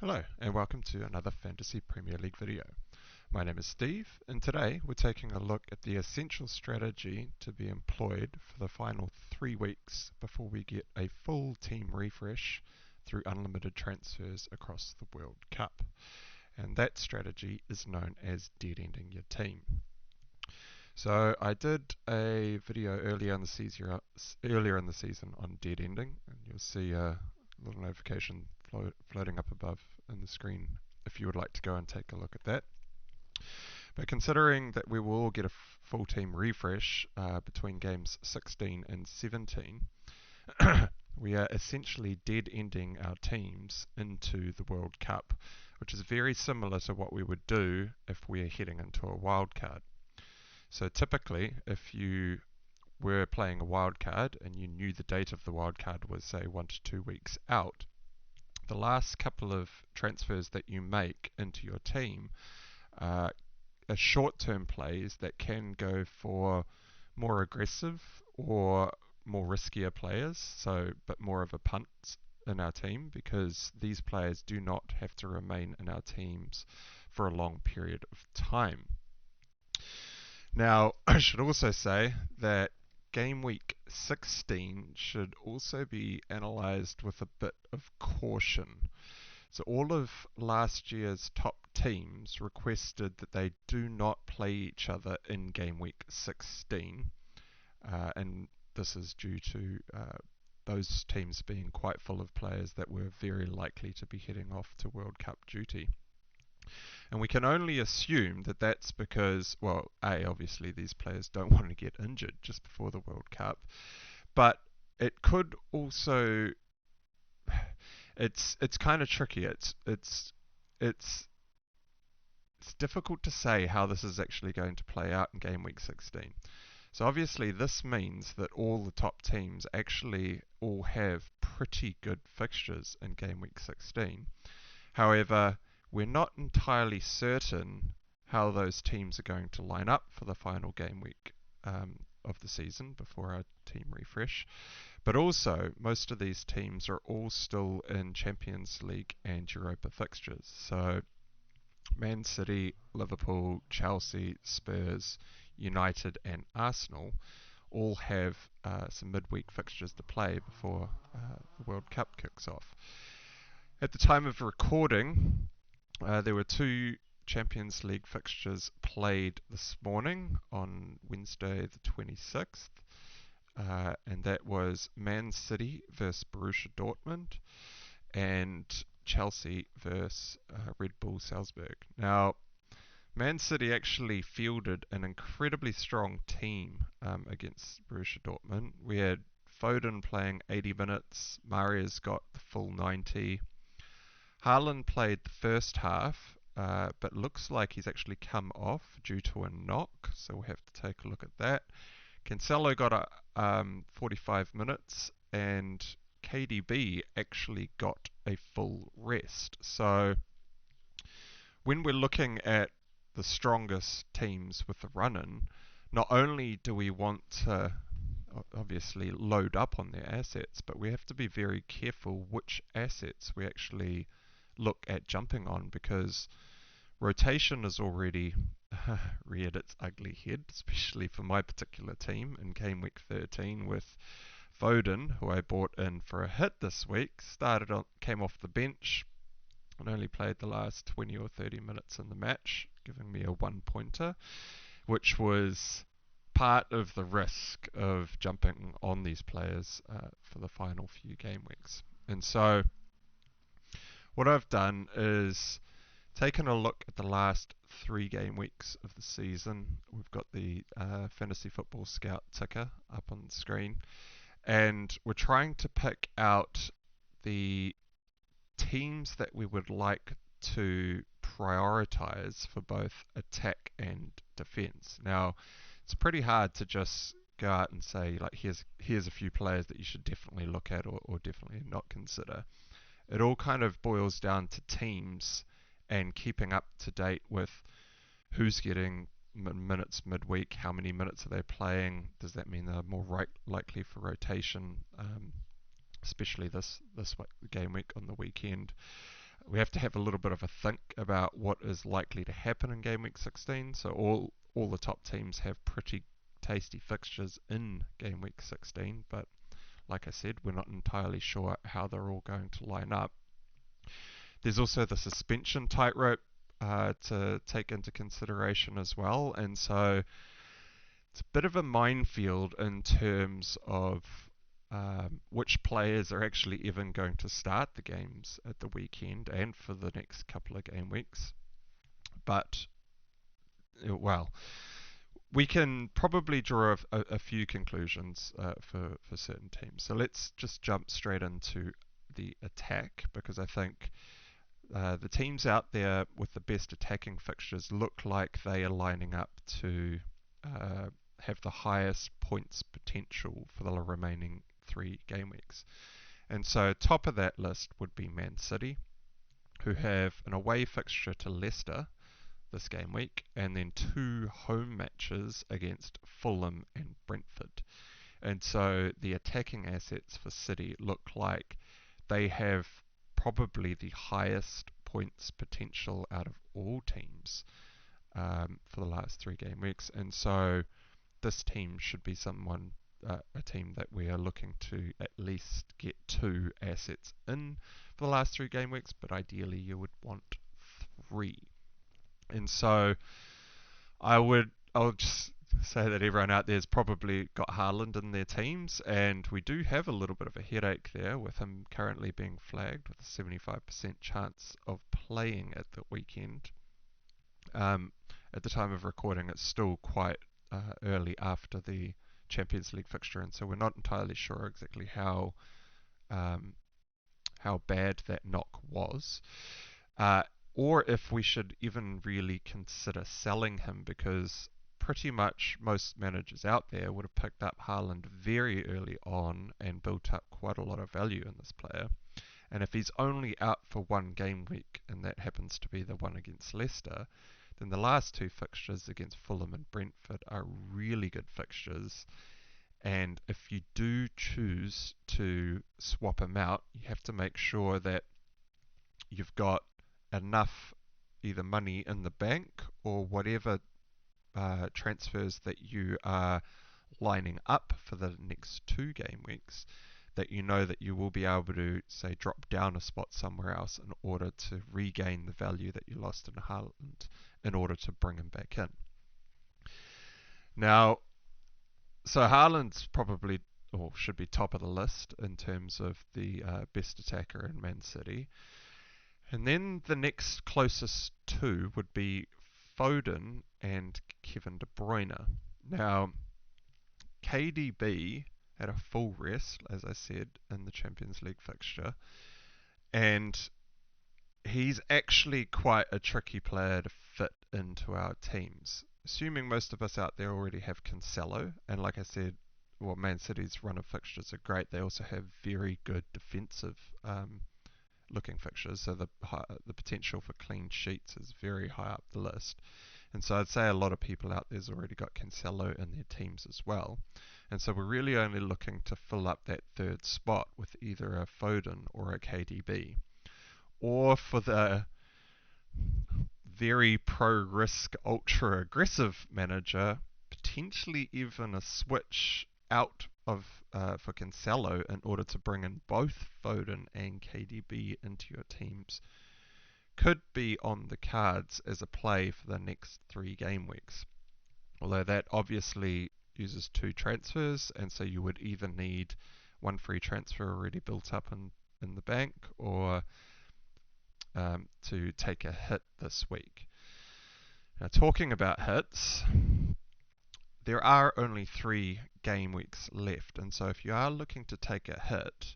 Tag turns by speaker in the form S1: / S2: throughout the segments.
S1: Hello and welcome to another Fantasy Premier League video. My name is Steve and today we're taking a look at the essential strategy to be employed for the final 3 weeks before we get a full team refresh through unlimited transfers across the World Cup. And that strategy is known as dead ending your team. So I did a video earlier in the season on dead ending, and you'll see a little notification floating up above in the screen if you would like to go and take a look at that. But considering that we will get a full team refresh between games 16 and 17, we are essentially dead ending our teams into the World Cup, which is very similar to what we would do if we are heading into a wildcard. So typically, if you were playing a wildcard and you knew the date of the wildcard was, say, 1 to 2 weeks out, the last couple of transfers that you make into your team are short-term plays that can go for more aggressive or more riskier players, but more of a punt in our team, because these players do not have to remain in our teams for a long period of time. Now, I should also say that game week 16 should also be analysed with a bit of caution. So all of last year's top teams requested that they do not play each other in game week 16, and this is due to those teams being quite full of players that were very likely to be heading off to World Cup duty. And we can only assume that that's because, well, obviously these players don't want to get injured just before the World Cup, but it could also, it's kind of tricky. It's difficult to say how this is actually going to play out in game week 16. So obviously this means that all the top teams actually all have pretty good fixtures in game week 16. However, we're not entirely certain how those teams are going to line up for the final game week of the season before our team refresh. But also, most of these teams are all still in Champions League and Europa fixtures. So, Man City, Liverpool, Chelsea, Spurs, United, and Arsenal all have some midweek fixtures to play before the World Cup kicks off. At the time of recording, there were 2 Champions League fixtures played this morning on Wednesday the 26th, and that was Man City versus Borussia Dortmund and Chelsea versus Red Bull Salzburg. Now, Man City actually fielded an incredibly strong team against Borussia Dortmund. We had Foden playing 80 minutes, Marius got the full 90. Haaland played the first half, but looks like he's actually come off due to a knock, so we'll have to take a look at that. Cancelo got 45 minutes, and KDB actually got a full rest. So when we're looking at the strongest teams with the run-in, not only do we want to obviously load up on their assets, but we have to be very careful which assets we actually look at jumping on, because rotation has already reared its ugly head, especially for my particular team in game week 13 with Foden, who I bought in for a hit this week, came off the bench and only played the last 20 or 30 minutes in the match, giving me a 1-pointer, which was part of the risk of jumping on these players for the final few game weeks. And so what I've done is taken a look at the last 3 game weeks of the season. We've got the Fantasy Football Scout ticker up on the screen, and we're trying to pick out the teams that we would like to prioritize for both attack and defense. Now, it's pretty hard to just go out and say, like, here's a few players that you should definitely look at or definitely not consider. It all kind of boils down to teams and keeping up to date with who's getting minutes midweek, how many minutes are they playing, does that mean they're more likely for rotation, especially this game week on the weekend. we have to have a little bit of a think about what is likely to happen in Game Week 16. So all the top teams have pretty tasty fixtures in Game Week 16, but like I said, we're not entirely sure how they're all going to line up. There's also the suspension tightrope to take into consideration as well, and so it's a bit of a minefield in terms of which players are actually even going to start the games at the weekend and for the next couple of game weeks. But, well, we can probably draw a few conclusions for certain teams. So let's just jump straight into the attack, because I think the teams out there with the best attacking fixtures look like they are lining up to have the highest points potential for the remaining 3 game weeks. And so top of that list would be Man City, who have an away fixture to Leicester this game week, and then 2 home matches against Fulham and Brentford. And so the attacking assets for City look like they have probably the highest points potential out of all teams for the last 3 game weeks. And so this team should be a team that we are looking to at least get 2 assets in for the last 3 game weeks, but ideally you would want 3. And so I'll just say that everyone out there has probably got Haaland in their teams, and we do have a little bit of a headache there with him currently being flagged with a 75% chance of playing at the weekend. At the time of recording, it's still quite early after the Champions League fixture, and so we're not entirely sure exactly how bad that knock was. Or if we should even really consider selling him, because pretty much most managers out there would have picked up Haaland very early on and built up quite a lot of value in this player. And if he's only out for 1 game week, and that happens to be the one against Leicester, then the last 2 fixtures against Fulham and Brentford are really good fixtures. And if you do choose to swap him out, you have to make sure that you've got enough either money in the bank or whatever transfers that you are lining up for the next 2 game weeks, that you know that you will be able to, say, drop down a spot somewhere else in order to regain the value that you lost in Haaland in order to bring him back in. Now, so Haaland's probably, or should be, top of the list in terms of the best attacker in Man City. And then the next closest 2 would be Foden and Kevin De Bruyne. Now, KDB had a full rest, as I said, in the Champions League fixture, and he's actually quite a tricky player to fit into our teams. Assuming most of us out there already have Cancelo, and like I said, well, Man City's run of fixtures are great. They also have very good defensive looking fixtures, so the potential for clean sheets is very high up the list. And so I'd say a lot of people out there's already got Cancelo in their teams as well. And so we're really only looking to fill up that 3rd spot with either a Foden or a KDB. Or for the very pro-risk, ultra-aggressive manager, potentially even a switch out of for Cancelo in order to bring in both Foden and KDB into your teams could be on the cards as a play for the next 3 game weeks. Although that obviously uses 2 transfers, and so you would either need 1 free transfer already built up in the bank, or to take a hit this week. Now, talking about hits, there are only 3 game weeks left, and so if you are looking to take a hit,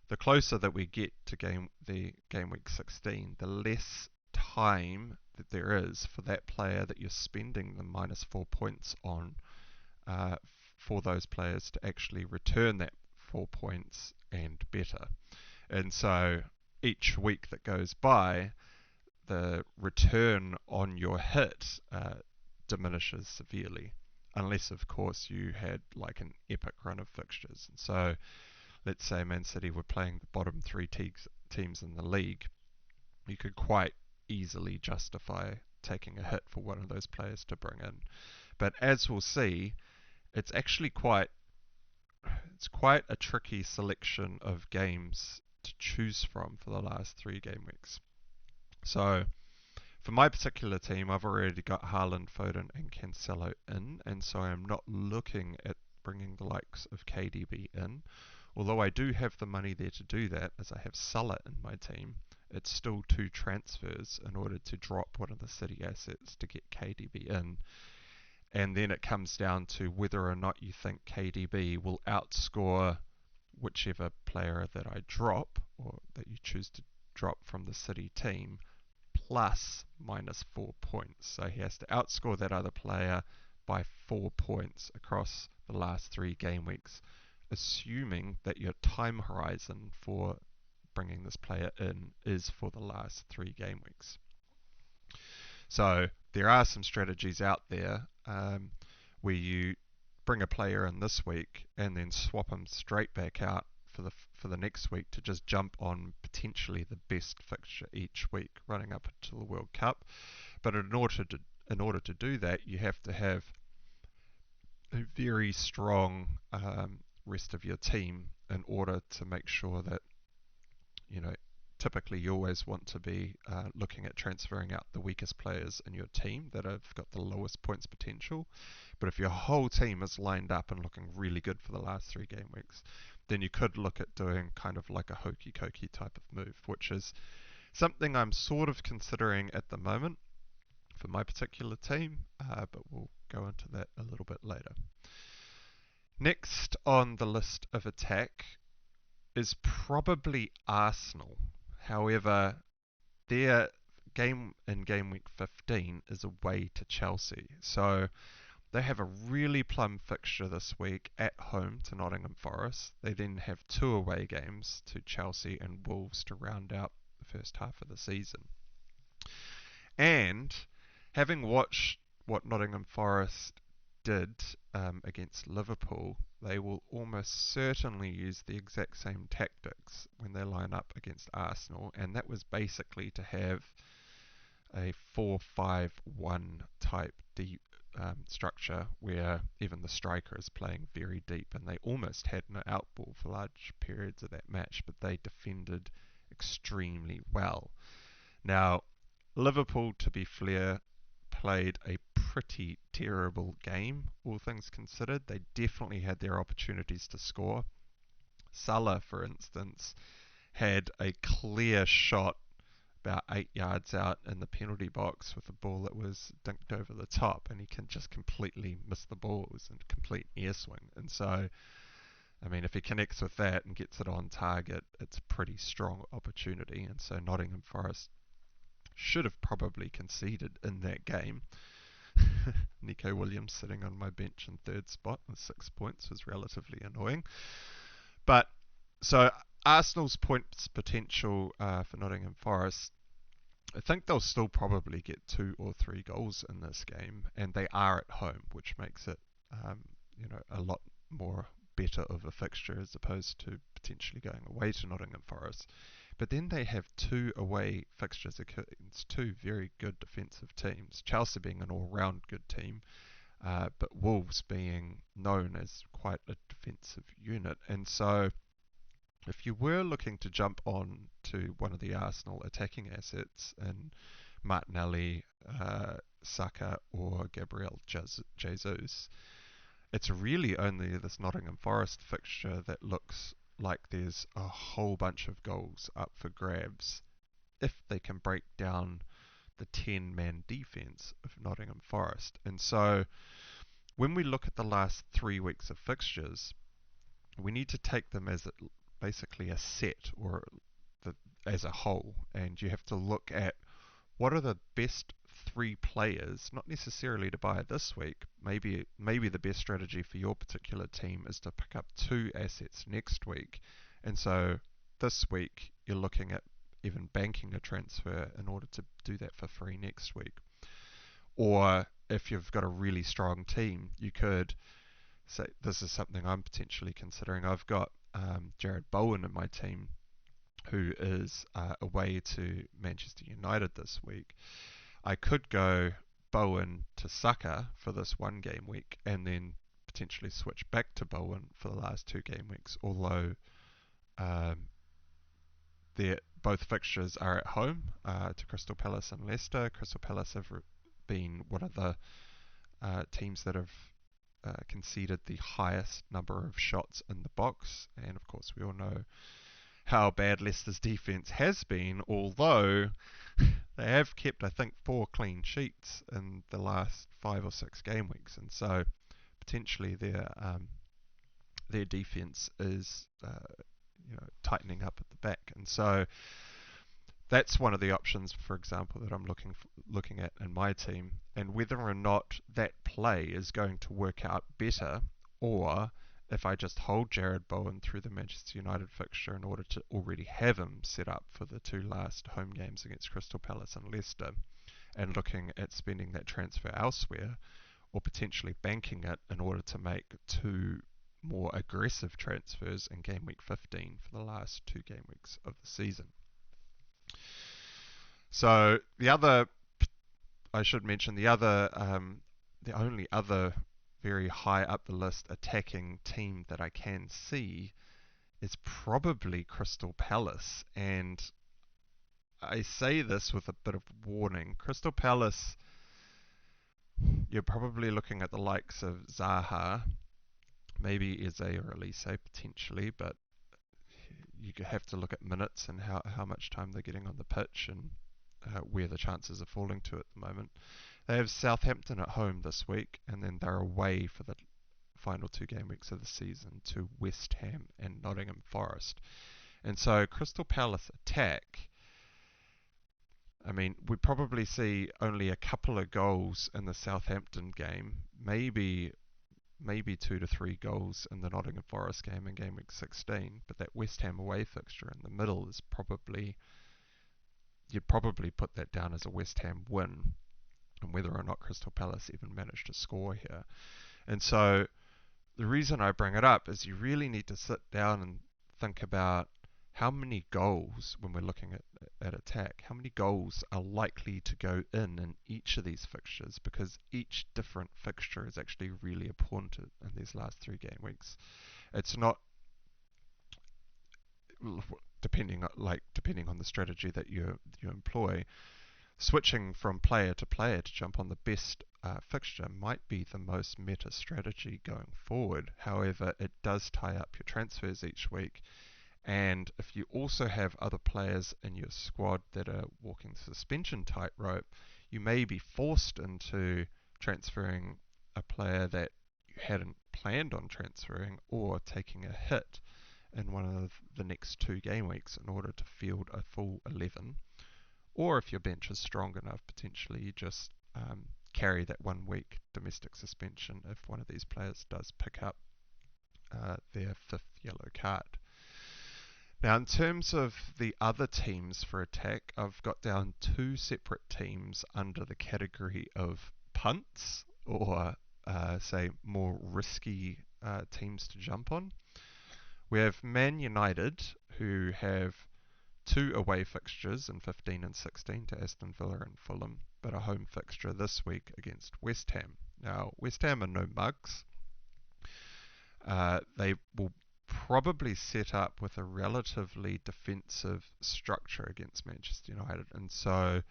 S1: the closer that we get to the game week 16, the less time that there is for that player that you're spending the -4 points on for those players to actually return that 4 points and better. And so each week that goes by, the return on your hit diminishes severely, unless of course you had like an epic run of fixtures. And so let's say Man City were playing the bottom 3 teams in the league, you could quite easily justify taking a hit for one of those players to bring in. But as we'll see, it's actually quite a tricky selection of games to choose from for the last 3 game weeks. So for my particular team, I've already got Haaland, Foden, and Cancelo in, and so I'm not looking at bringing the likes of KDB in. Although I do have the money there to do that, as I have Salah in my team, it's still 2 transfers in order to drop one of the City assets to get KDB in. And then it comes down to whether or not you think KDB will outscore whichever player that I drop, or that you choose to drop from the City team, plus -4 points. So he has to outscore that other player by 4 points across the last 3 game weeks, assuming that your time horizon for bringing this player in is for the last 3 game weeks. So there are some strategies out there where you bring a player in this week and then swap him straight back out for the next week to just jump on potentially the best fixture each week running up until the World Cup. But in order to do that, you have to have a very strong rest of your team in order to make sure that, you know, typically you always want to be looking at transferring out the weakest players in your team that have got the lowest points potential. But if your whole team is lined up and looking really good for the last 3 game weeks, then you could look at doing kind of like a hokey cokey type of move, which is something I'm sort of considering at the moment for my particular team, but we'll go into that a little bit later. Next on the list of attack is probably Arsenal. However, their game in game week 15 is away to Chelsea. So they have a really plum fixture this week at home to Nottingham Forest. They then have 2 away games to Chelsea and Wolves to round out the first half of the season. And having watched what Nottingham Forest did against Liverpool, they will almost certainly use the exact same tactics when they line up against Arsenal, and that was basically to have a 4-5-1 type deep structure where even the striker is playing very deep, and they almost had no outball for large periods of that match, but they defended extremely well. Now, Liverpool, to be fair, played a pretty terrible game, all things considered. They definitely had their opportunities to score. Salah, for instance, had a clear shot about 8 yards out in the penalty box with a ball that was dunked over the top, and he can just completely miss the ball. It was a complete air swing. And so, I mean, if he connects with that and gets it on target, it's a pretty strong opportunity. And so Nottingham Forest should have probably conceded in that game. Nico Williams sitting on my bench in 3rd spot with 6 points was relatively annoying. But so Arsenal's points potential for Nottingham Forest, I think they'll still probably get 2 or 3 goals in this game, and they are at home, which makes it a lot more better of a fixture as opposed to potentially going away to Nottingham Forest. But then they have 2 away fixtures against 2 very good defensive teams. Chelsea being an all-round good team, but Wolves being known as quite a defensive unit. And so if you were looking to jump on to one of the Arsenal attacking assets in Martinelli, Saka or Gabriel Jesus, it's really only this Nottingham Forest fixture that looks like there's a whole bunch of goals up for grabs if they can break down the 10-man defence of Nottingham Forest. And so when we look at the last 3 weeks of fixtures, we need to take them as basically a set, or as a whole, and you have to look at what are the best 3 players, not necessarily to buy this week. Maybe the best strategy for your particular team is to pick up 2 assets next week. And so this week you're looking at even banking a transfer in order to do that for free next week. Or if you've got a really strong team, you could say, this is something I'm potentially considering. I've got Jared Bowen in my team, who is away to Manchester United this week. I could go Bowen to Saka for this one game week and then potentially switch back to Bowen for the last two game weeks, although um, both fixtures are at home to Crystal Palace and Leicester. Crystal Palace have been one of the teams that have conceded the highest number of shots in the box, and of course we all know how bad Leicester's defence has been, although they have kept, I think, 4 clean sheets in the last 5 or 6 game weeks, and so potentially their defence is tightening up at the back, and so that's one of the options, for example, that I'm looking at in my team, and whether or not that play is going to work out better, or if I just hold Jared Bowen through the Manchester United fixture in order to already have him set up for the 2 last home games against Crystal Palace and Leicester, and looking at spending that transfer elsewhere, or potentially banking it in order to make 2 more aggressive transfers in game week 15 for the last 2 game weeks of the season. So I should mention the only other very high up the list attacking team that I can see is probably Crystal Palace, and I say this with a bit of warning. Crystal Palace, you're probably looking at the likes of Zaha, maybe Eze or Elise potentially, but you have to look at minutes and how much time they're getting on the pitch and where the chances are falling to at the moment. They have Southampton at home this week, and then they're away for the final 2 game weeks of the season to West Ham and Nottingham Forest. And so Crystal Palace attack, I mean, we probably see only a couple of goals in the Southampton game, maybe 2 to 3 goals in the Nottingham Forest game in game week 16, but that West Ham away fixture in the middle is you'd probably put that down as a West Ham win, and whether or not Crystal Palace even managed to score here. And so the reason I bring it up is you really need to sit down and think about how many goals, when we're looking at attack, how many goals are likely to go in each of these fixtures, because each different fixture is actually really important in these last 3 game weeks. It's not depending on the strategy that you employ. Switching from player to player to jump on the best fixture might be the most meta strategy going forward. However, it does tie up your transfers each week, and if you also have other players in your squad that are walking suspension tightrope, you may be forced into transferring a player that you hadn't planned on transferring, or taking a hit in one of the next 2 game weeks in order to field a full 11. Or if your bench is strong enough, potentially you just carry that 1 week domestic suspension if one of these players does pick up their 5th yellow card. Now, in terms of the other teams for attack, I've got down 2 separate teams under the category of punts, or say more risky teams to jump on. We have Man United, who have 2 away fixtures in 15 and 16 to Aston Villa and Fulham, but a home fixture this week against West Ham. Now, West Ham are no mugs. They will probably set up with a relatively defensive structure against Manchester United, and so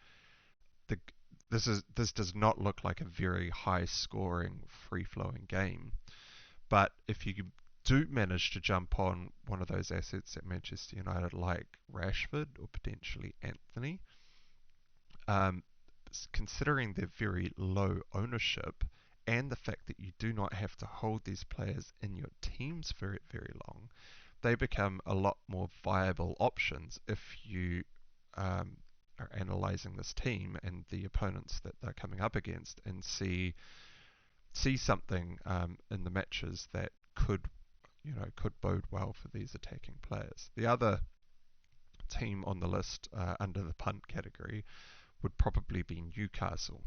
S1: this does not look like a very high-scoring, free-flowing game. But if you do manage to jump on one of those assets at Manchester United, like Rashford or potentially Anthony, considering their very low ownership and the fact that you do not have to hold these players in your teams for very long, they become a lot more viable options if you are analysing this team and the opponents that they're coming up against, and see something in the matches that could bode well for these attacking players. The other team on the list under the punt category would probably be Newcastle.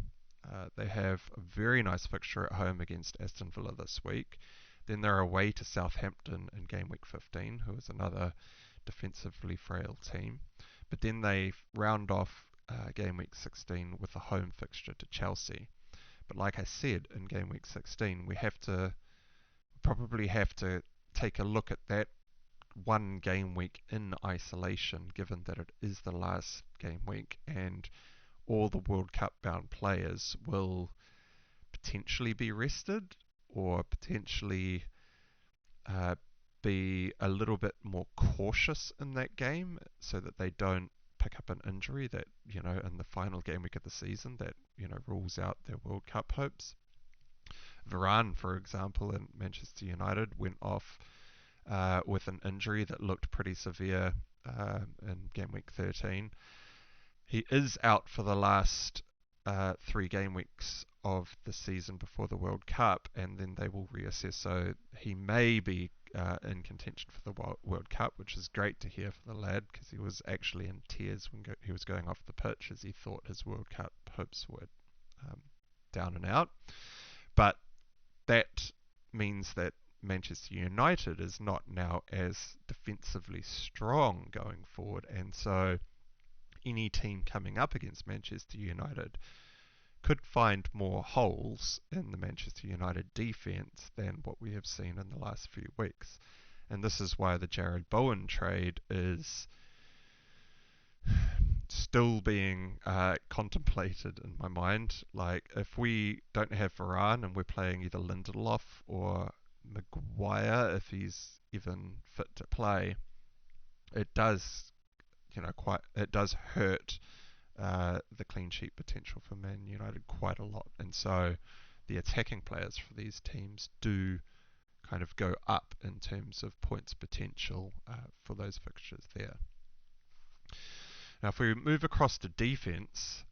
S1: They have a very nice fixture at home against Aston Villa this week. Then they're away to Southampton in game week 15, who is another defensively frail team. But then they round off game week 16 with a home fixture to Chelsea. But like I said, in game week 16, we probably have to take a look at that one game week in isolation, given that it is the last game week and all the World Cup bound players will potentially be rested or potentially uh, be a little bit more cautious in that game so that they don't pick up an injury that, in the final game week of the season that, rules out their World Cup hopes. Varane, for example, in Manchester United went off with an injury that looked pretty severe in game week 13. He is out for the last 3 game weeks of the season before the World Cup, and then they will reassess. So he may be in contention for the World Cup, which is great to hear for the lad, because he was actually in tears when he was going off the pitch, as he thought his World Cup hopes were down and out. But that means that Manchester United is not now as defensively strong going forward, and so any team coming up against Manchester United could find more holes in the Manchester United defence than what we have seen in the last few weeks. And this is why the Jared Bowen trade is still being contemplated in my mind. Like, if we don't have Varane and we're playing either Lindelof or Maguire, if he's even fit to play, it does hurt the clean sheet potential for Man United quite a lot. And so the attacking players for these teams do kind of go up in terms of points potential for those fixtures there. Now, if we move across to defense,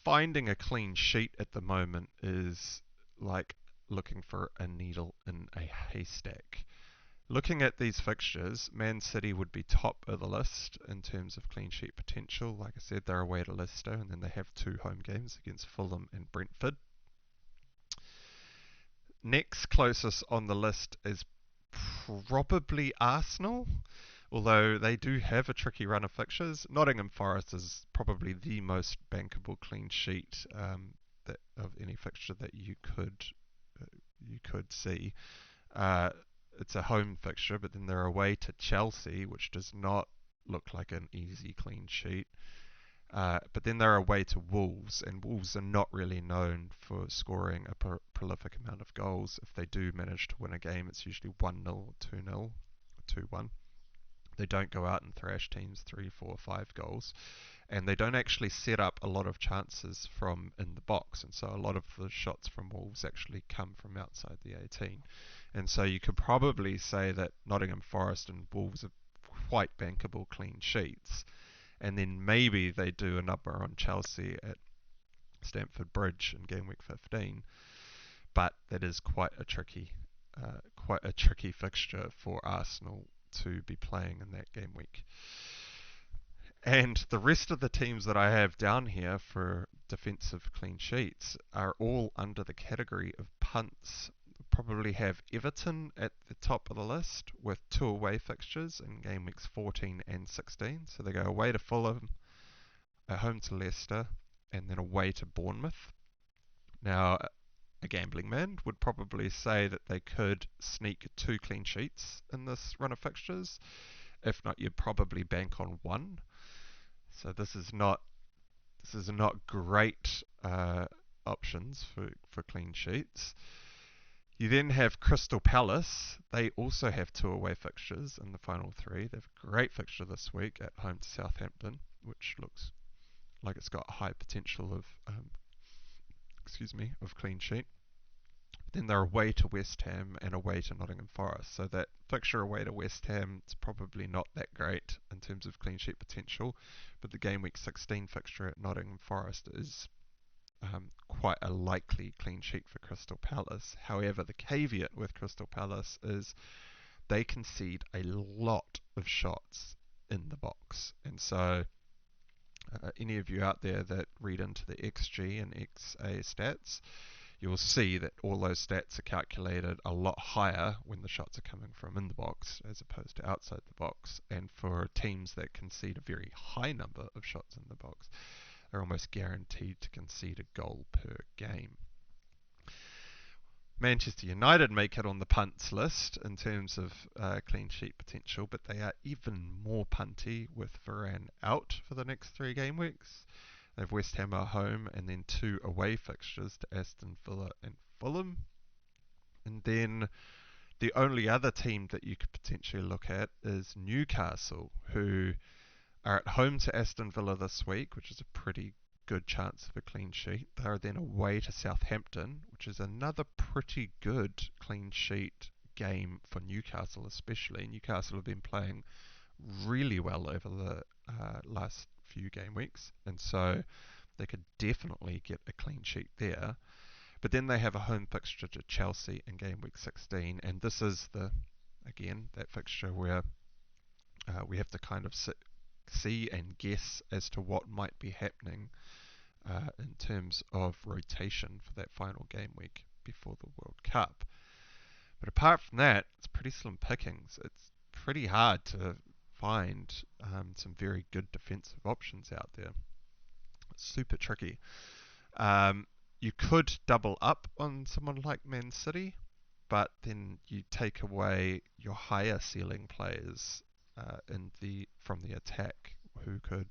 S1: finding a clean sheet at the moment is like looking for a needle in a haystack. Looking at these fixtures, Man City would be top of the list in terms of clean sheet potential. Like I said, they're away to Leicester, and then they have 2 home games against Fulham and Brentford. Next closest on the list is probably Arsenal, although they do have a tricky run of fixtures. Nottingham Forest is probably the most bankable clean sheet of any fixture that you could see. It's a home fixture, but then they're away to Chelsea, which does not look like an easy clean sheet. But then they're away to Wolves, and Wolves are not really known for scoring a prolific amount of goals. If they do manage to win a game, it's usually 1-0 or 2-0 or 2-1. They don't go out and thrash teams 3, 4, 5 goals. And they don't actually set up a lot of chances from in the box, and so a lot of the shots from Wolves actually come from outside the 18. And so you could probably say that Nottingham Forest and Wolves are quite bankable clean sheets. And then maybe they do a number on Chelsea at Stamford Bridge in game week 15. But that is quite a tricky fixture for Arsenal to be playing in that game week. And the rest of the teams that I have down here for defensive clean sheets are all under the category of punts. Probably have Everton at the top of the list with 2 away fixtures in game weeks 14 and 16. So they go away to Fulham, at home to Leicester, and then away to Bournemouth. Now, a gambling man would probably say that they could sneak 2 clean sheets in this run of fixtures. If not, you'd probably bank on 1. So this is not great options for clean sheets. You then have Crystal Palace. They also have 2 away fixtures in the final 3. They have a great fixture this week at home to Southampton, which looks like it's got high potential of clean sheet. Then they're away to West Ham and away to Nottingham Forest. So that fixture away to West Ham is probably not that great in terms of clean sheet potential, but the game week 16 fixture at Nottingham Forest is quite a likely clean sheet for Crystal Palace. However, the caveat with Crystal Palace is they concede a lot of shots in the box, and so any of you out there that read into the XG and XA stats, you'll see that all those stats are calculated a lot higher when the shots are coming from in the box as opposed to outside the box. And for teams that concede a very high number of shots in the box, they're almost guaranteed to concede a goal per game. Manchester United make it on the punts list in terms of clean sheet potential, but they are even more punty with Varane out for the next 3 game weeks. They have West Ham at home and then 2 away fixtures to Aston Villa and Fulham. And then the only other team that you could potentially look at is Newcastle, who are at home to Aston Villa this week, which is a pretty good chance of a clean sheet. They are then away to Southampton, which is another pretty good clean sheet game for Newcastle especially. Newcastle have been playing really well over the last few game weeks, and so they could definitely get a clean sheet there. But then they have a home fixture to Chelsea in game week 16, and this is that fixture where we have to kind of see and guess as to what might be happening in terms of rotation for that final game week before the World Cup. But apart from that, it's pretty slim pickings. It's pretty hard to find some very good defensive options out there. It's super tricky. You could double up on someone like Man City, but then you take away your higher ceiling players from the attack, who could,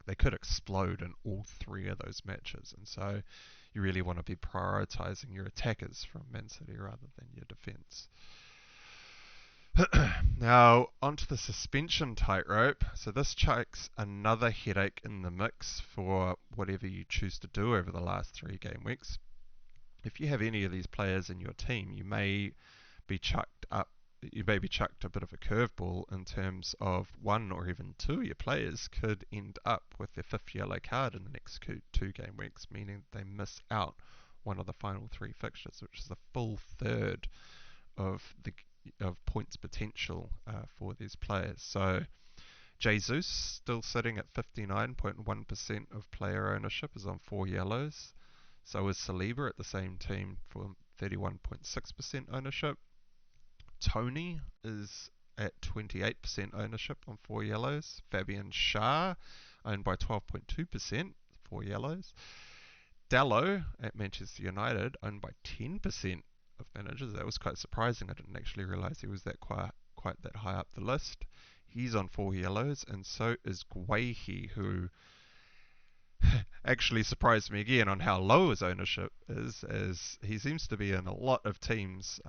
S1: they could explode in all 3 of those matches, and so you really want to be prioritizing your attackers from Man City rather than your defense. Now, onto the suspension tightrope. So this chucks another headache in the mix for whatever you choose to do over the last 3 game weeks. If you have any of these players in your team, you may be chucked a bit of a curveball in terms of 1 or even 2 of your players could end up with their 5th yellow card in the next 2 game weeks, meaning they miss out one of the final 3 fixtures, which is a full third of points potential for these players. So Jesus, still sitting at 59.1% of player ownership, is on 4 yellows. So is Saliba at the same team for 31.6% ownership. Tony is at 28% ownership on 4 yellows. Fabian Schär, owned by 12.2%, 4 yellows. Dallo at Manchester United, owned by 10% of managers. That was quite surprising. I didn't actually realise he was quite that high up the list. He's on 4 yellows, and so is Guehi, who actually surprised me again on how low his ownership is, as he seems to be in a lot of teams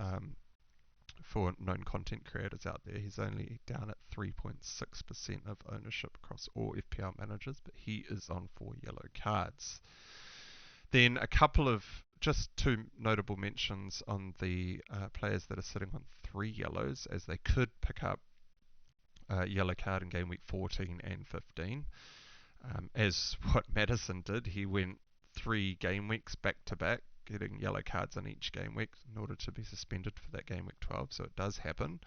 S1: for known content creators out there. He's only down at 3.6% of ownership across all FPL managers, but he is on 4 yellow cards. Then a couple of just 2 notable mentions on the players that are sitting on 3 yellows, as they could pick up a yellow card in game week 14 and 15. As what Madison did, he went 3 game weeks back to back, getting yellow cards on each game week in order to be suspended for that game week 12, so it does happen.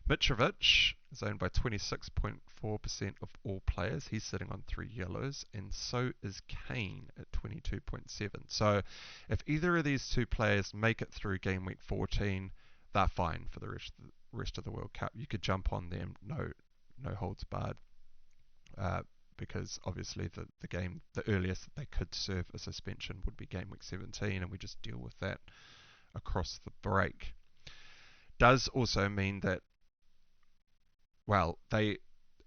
S1: Mitrovic is owned by 26.4% of all players. He's sitting on 3 yellows, and so is Kane at 22.7%. So if either of these 2 players make it through game week 14, they're fine for the rest of the World Cup. You could jump on them, no holds barred, because obviously the earliest that they could serve a suspension would be game week 17, and we just deal with that across the break. Does also mean that,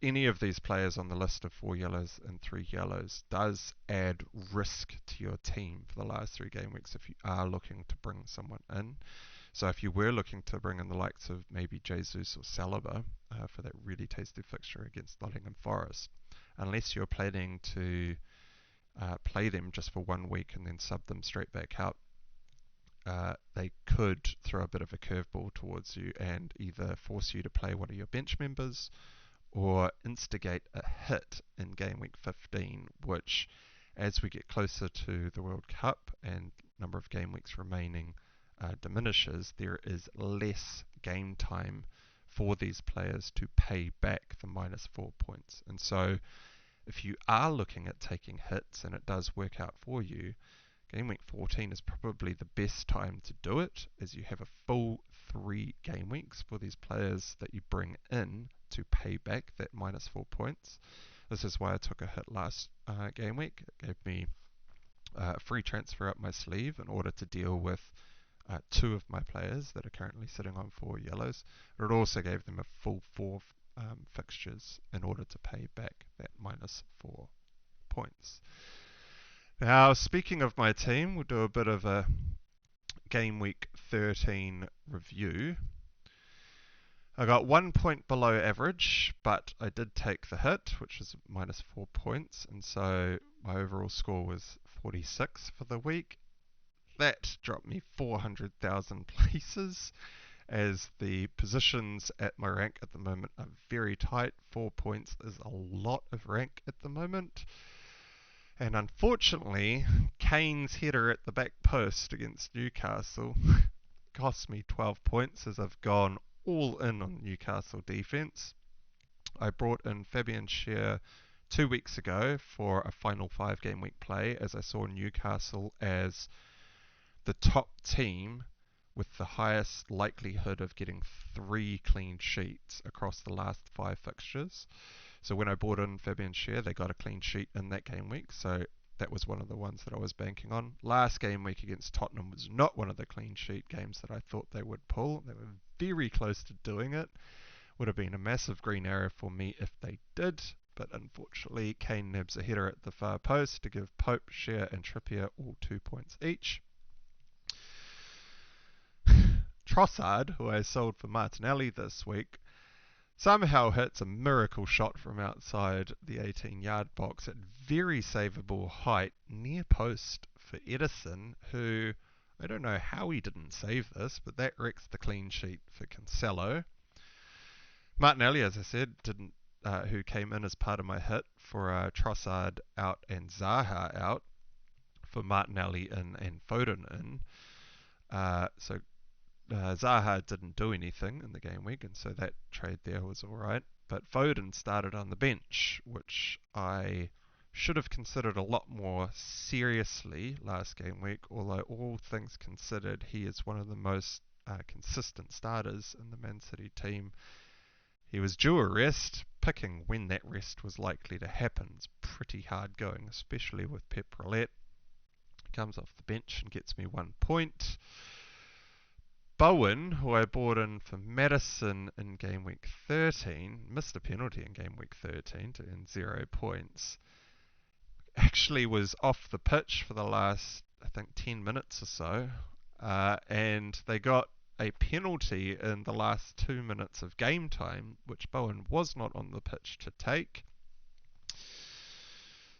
S1: any of these players on the list of 4 yellows and 3 yellows does add risk to your team for the last 3 game weeks if you are looking to bring someone in. So if you were looking to bring in the likes of maybe Jesus or Saliba for that really tasty fixture against Nottingham Forest, unless you're planning to play them just for 1 week and then sub them straight back out, they could throw a bit of a curveball towards you and either force you to play one of your bench members or instigate a hit in game week 15, which, as we get closer to the World Cup and number of game weeks remaining diminishes, there is less game time for these players to pay back the -4 points. And so if you are looking at taking hits and it does work out for you, Game week 14 is probably the best time to do it, as you have a full 3 game weeks for these players that you bring in to pay back that minus 4 points. This is why I took a hit last game week. It gave me a free transfer up my sleeve in order to deal with 2 of my players that are currently sitting on 4 yellows. But it also gave them a full 4 fixtures in order to pay back that minus 4 points. Now, speaking of my team, we'll do a bit of a game week 13 review. I got 1 point below average, but I did take the hit, which is minus 4 points, and so my overall score was 46 for the week. That dropped me 400,000 places, as the positions at my rank at the moment are very tight. 4 points is a lot of rank at the moment. And unfortunately, Kane's header at the back post against Newcastle cost me 12 points, as I've gone all in on Newcastle defence. I brought in Fabian Schär 2 weeks ago for a final 5 game week play, as I saw Newcastle as the top team with the highest likelihood of getting 3 clean sheets across the last 5 fixtures. So when I bought in Fabian Schär, they got a clean sheet in that game week, so that was one of the ones that I was banking on. Last game week against Tottenham was not one of the clean sheet games that I thought they would pull. They were very close to doing it. Would have been a massive green arrow for me if they did, but unfortunately Kane nabs a header at the far post to give Pope, Schär and Trippier all 2 points each. Trossard, who I sold for Martinelli this week, somehow hits a miracle shot from outside the 18-yard box at very savable height near post for Edison, who, I don't know how he didn't save this, but that wrecks the clean sheet for Cancelo. Martinelli, as I said, who came in as part of my hit for Trossard out and Zaha out, for Martinelli in and Foden in. So Zaha didn't do anything in the game week, and so that trade there was alright. But Foden started on the bench, which I should have considered a lot more seriously last game week, although all things considered, he is one of the most consistent starters in the Man City team. He was due a rest. Picking when that rest was likely to happen is pretty hard going, especially with Pep Roulette. Comes off the bench and gets me 1 point. Bowen, who I bought in for Madison in game week 13, missed a penalty in game week 13 to earn 0 points. Actually was off the pitch for the last, I think, 10 minutes or so, and they got a penalty in the last 2 minutes of game time, which Bowen was not on the pitch to take.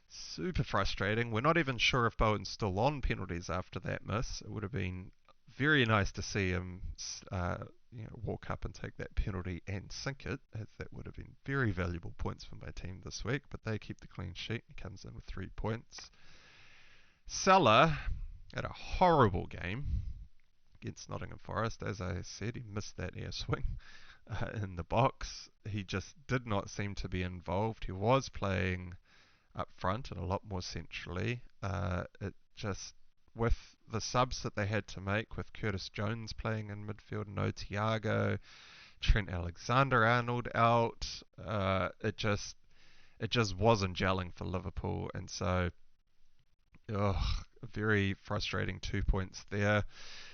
S1: Super frustrating. We're not even sure if Bowen's still on penalties after that miss. It would have been very nice to see him walk up and take that penalty and sink it, as that would have been very valuable points for my team this week, but they keep the clean sheet. He comes in with 3 points. Salah had a horrible game against Nottingham Forest. As I said, he missed that air swing in the box. He just did not seem to be involved. He was playing up front and a lot more centrally. With the subs that they had to make, with Curtis Jones playing in midfield, no Thiago, Trent Alexander-Arnold out, it just wasn't gelling for Liverpool, and so very frustrating 2 points there.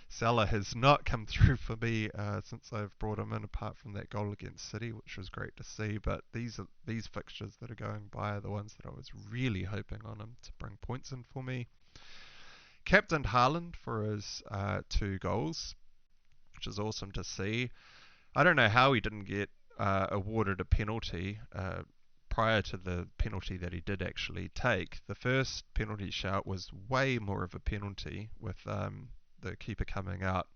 S1: Salah has not come through for me since I've brought him in, apart from that goal against City, which was great to see. But these fixtures that are going by are the ones that I was really hoping on him to bring points in for me. Captained Haaland for his 2 goals, which is awesome to see. I don't know how he didn't get awarded a penalty prior to the penalty that he did actually take. The first penalty shout was way more of a penalty, with the keeper coming out,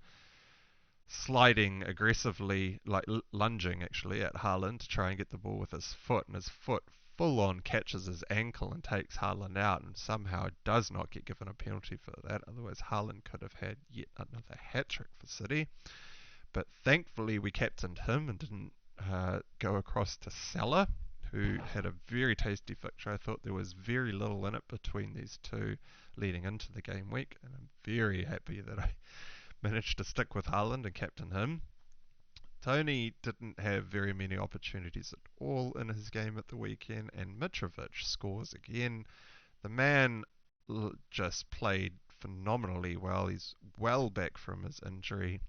S1: sliding aggressively, like lunging actually at Haaland to try and get the ball with his foot, and his foot full on catches his ankle and takes Haaland out, and somehow does not get given a penalty for that. Otherwise Haaland could have had yet another hat-trick for City. But thankfully we captained him and didn't go across to Salah, who had a very tasty fixture. I thought there was very little in it between these two leading into the game week, and I'm very happy that I managed to stick with Haaland and captain him. Tony didn't have very many opportunities at all in his game at the weekend, and Mitrovic scores again. The man just played phenomenally well. He's well back from his injury.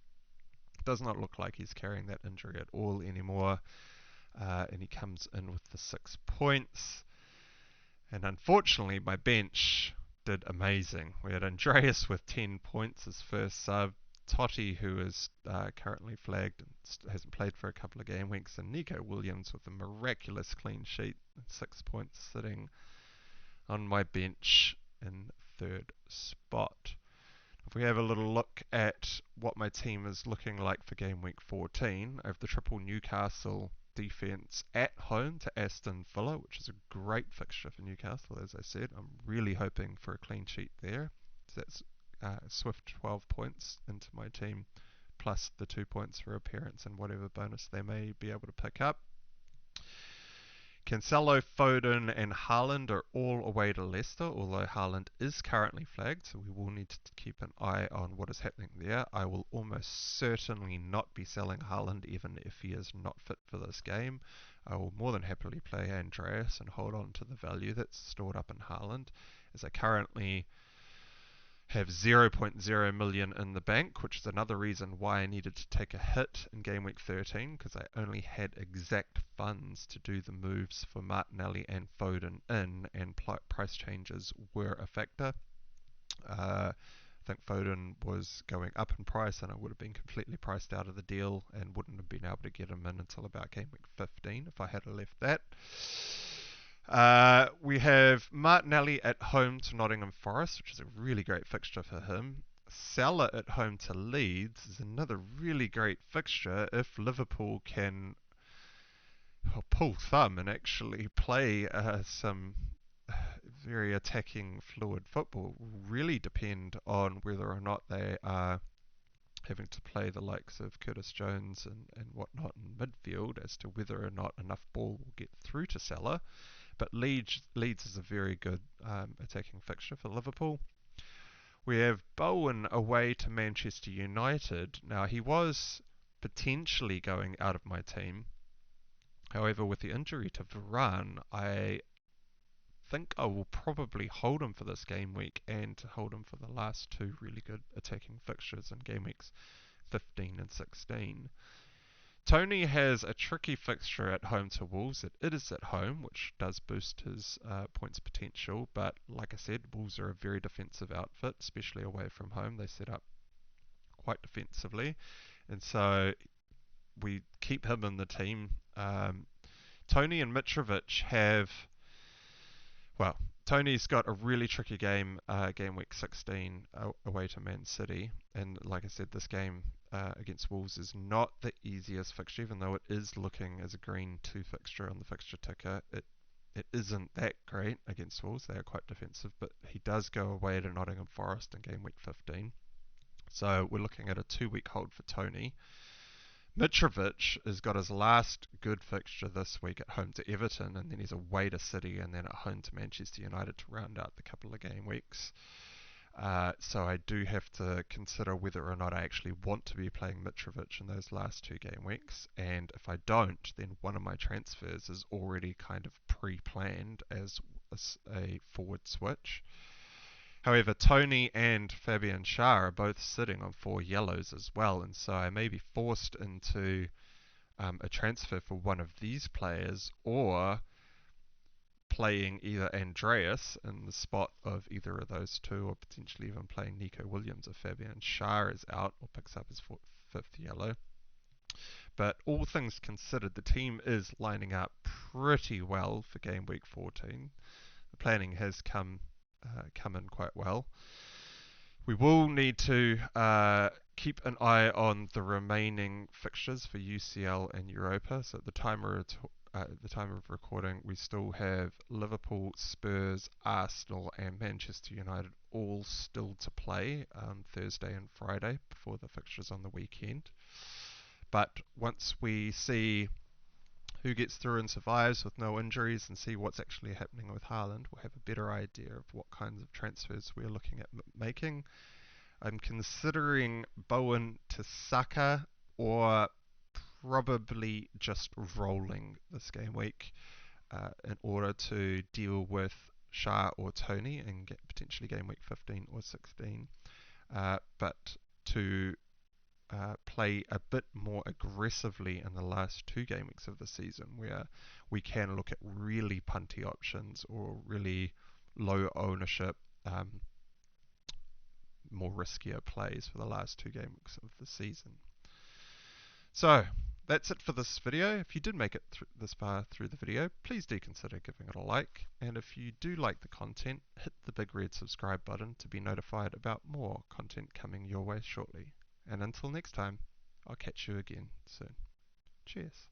S1: Does not look like he's carrying that injury at all anymore. And he comes in with the 6 points. And unfortunately, my bench did amazing. We had Andreas with 10 points, his first sub. Totti, who is currently flagged and hasn't played for a couple of game weeks, and Nico Williams with a miraculous clean sheet, 6 points, sitting on my bench in third spot. If we have a little look at what my team is looking like for game week 14, I have the triple Newcastle defence at home to Aston Villa, which is a great fixture for Newcastle, as I said. I'm really hoping for a clean sheet there. So that's swift 12 points into my team, plus the 2 points for appearance and whatever bonus they may be able to pick up. Cancelo, Foden and Haaland are all away to Leicester, although Haaland is currently flagged, so we will need to keep an eye on what is happening there. I will almost certainly not be selling Haaland even if he is not fit for this game. I will more than happily play Andreas and hold on to the value that's stored up in Haaland, as I currently have 0.0 million in the bank, which is another reason why I needed to take a hit in game week 13, because I only had exact funds to do the moves for Martinelli and Foden in, and price changes were a factor. I think Foden was going up in price, and I would have been completely priced out of the deal and wouldn't have been able to get him in until about game week 15 if I had left that. We have Martinelli at home to Nottingham Forest, which is a really great fixture for him. Salah at home to Leeds is another really great fixture if Liverpool can pull thumb and actually play some very attacking, fluid football. It will really depend on whether or not they are having to play the likes of Curtis Jones and whatnot in midfield as to whether or not enough ball will get through to Salah. But Leeds is a very good attacking fixture for Liverpool. We have Bowen away to Manchester United. Now, he was potentially going out of my team. However, with the injury to Varane, I think I will probably hold him for this game week and hold him for the last two really good attacking fixtures in game weeks 15 and 16. Tony has a tricky fixture at home to Wolves. It is at home, which does boost his points potential, but like I said, Wolves are a very defensive outfit, especially away from home. They set up quite defensively, and so we keep him in the team. Tony and Mitrovic have, well, Tony's got a really tricky game, game week 16 away to Man City, and like I said, this game against Wolves is not the easiest fixture, even though it is looking as a green 2 fixture on the fixture ticker. It isn't that great against Wolves. They are quite defensive, but he does go away to Nottingham Forest in game week 15. So we're looking at a 2-week hold for Tony. Mitrovic has got his last good fixture this week at home to Everton, and then he's away to City, and then at home to Manchester United to round out the couple of game weeks. So I do have to consider whether or not I actually want to be playing Mitrovic in those last 2 game weeks, and if I don't, then one of my transfers is already kind of pre-planned as a forward switch. However, Tony and Fabian Schär are both sitting on 4 yellows as well, and so I may be forced into a transfer for one of these players, or playing either Andreas in the spot of either of those two, or potentially even playing Nico Williams if Fabian Schär is out or picks up his 5th yellow. But all things considered, the team is lining up pretty well for game week 14. The planning has come in quite well. We will need to keep an eye on the remaining fixtures for UCL and Europa. So at the time of recording, we still have Liverpool, Spurs, Arsenal and Manchester United all still to play Thursday and Friday before the fixtures on the weekend. But once we see who gets through and survives with no injuries and see what's actually happening with Haaland, we'll have a better idea of what kinds of transfers we're looking at making. I'm considering Bowen to Saka, or probably just rolling this game week in order to deal with Shah or Tony and get potentially game week 15 or 16. But to play a bit more aggressively in the last 2 game weeks of the season, where we can look at really punty options or really low ownership, more riskier plays for the last 2 game weeks of the season. So that's it for this video. If you did make it this far through the video, please do consider giving it a like. And if you do like the content, hit the big red subscribe button to be notified about more content coming your way shortly. And until next time, I'll catch you again soon. Cheers.